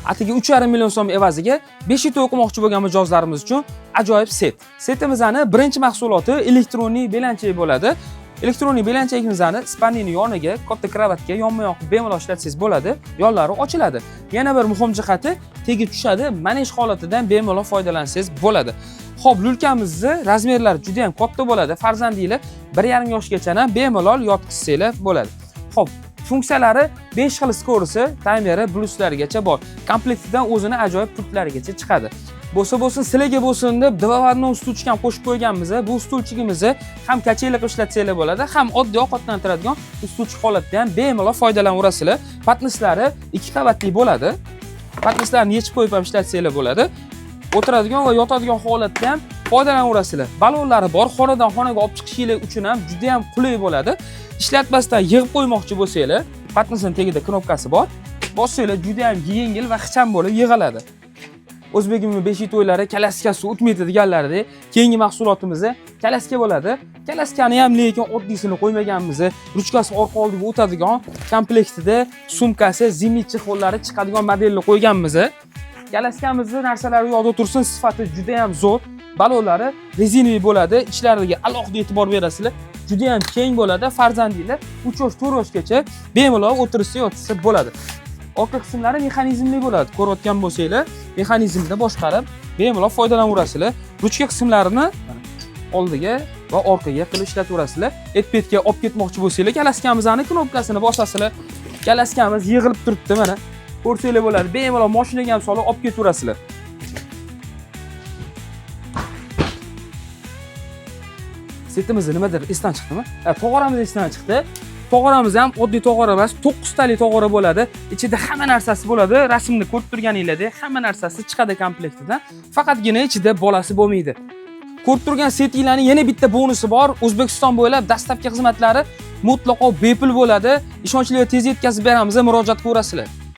Atigi 3,5 million so'm evaziga 5 yil o'qimoqchi bo'lgan mijozlarimiz uchun ajoyib set. Setimizning birinchi mahsuloti elektronik belanchak bo'ladi. Elektronik belanchagimizni spanning yoniga, katta kravatga yonma-yon bemalol ishlatsangiz bo'ladi. Yonlari ochiladi. Yana bir muhim jihati tegib tushadi. Manej holatidan bemalol foydalansangiz bo'ladi. Xo'p, lulkamizni razmerlari juda ham katta bo'ladi. Farzandinglar 1,5 yoshgacha bemalol yotqizsanglar bo'ladi. Xo'p, funksiyalari 5 xil skorisi, taymeri, bluslarigacha bor. Komplektidan o'zini ajoyib pultlarigacha chiqadi. Bo'lsa sizlarga bo'lsin deb dvorodnoy stulchka ham qo'shib qo'yganmiz. Bu stulchigimizni ham kachaylik ishlatsanglar bo'ladi, ham oddiy ovqatlantiradigan stulchik holatda ham bemalol foydalanaverasizlar. Patnislari 2 qavatli bo'ladi. Patnislarni yechib qo'yib ham ishlatsanglar bo'ladi. O'tiradigan va yotadigan holatda ham foydalanaverasizlar. Balonlari bor, xonadan xonaga olib chiqishinglar uchun ham juda ham qulay bo'ladi. Ishlatmasdan yig'ib qo'ymoqchi bo'lsanglar, patnisning tagida knopkasi bor. Bossanglar juda ham yengil va ixcham bo'lib yig'iladi. O'zbekimning 5 yil to'ylari kalaskasi o'tmaydi deganlaridek, keyingi mahsulotimiz kalaska bo'ladi. Kalaskani ham lekin oddiysini qo'ymaganmiz. Ruchkasi orqa oldiga o'tadigan, komplektida sumkasi, zimli chexollari chiqadigan modelni qo'yganmiz. Kalaskamizni narsalari yo'qda tursin, sifati juda ham zo'r. Balonlari rezinoviy bo'ladi. Ichlariga alohida e'tibor berasizlar. Juda ham keng bo'ladi. Farzandinglar 3 yosh, 4 yoshgacha bemalol o'tirsa yotsa bo'ladi. Orqa qismlari mexanizmli bo'ladi. Ko'rayotgan bo'lsanglar, mexanizmda boshqarib bemalol foydalanaverasizlar. Ruchka qismlarini oldiga va orqaga qilib ishlataverasizlar. Etpetga olib ketmoqchi bo'lsanglar, kalaskamizning knopkasini bosasizlar. Kalaskamiz yig'ilib turibdi mana. Ko'rsanglar bo'ladi. Bemalol mashinaga ham solib olib ketaverasizlar. Setimiz nimadir esdan chiqdimi? Tog'oramiz esdan chiqdi. Tog'oramiz ham oddiy tog'ora emas, 9 tali tog'ora bo'ladi. Ichida hamma narsasi bo'ladi. Rasmni ko'rib turganingizdek, hamma narsasi chiqadi komplektidan. Faqatgina ichida bolasi bo'lmaydi. Ko'rib turgan setinglarning yana bitta bonusi bor. O'zbekiston bo'ylab dastavka xizmatlari mutlaqo bepul bo'ladi. Ishonchli va tez yetkazib beramiz, murojaat qilaverasizlar.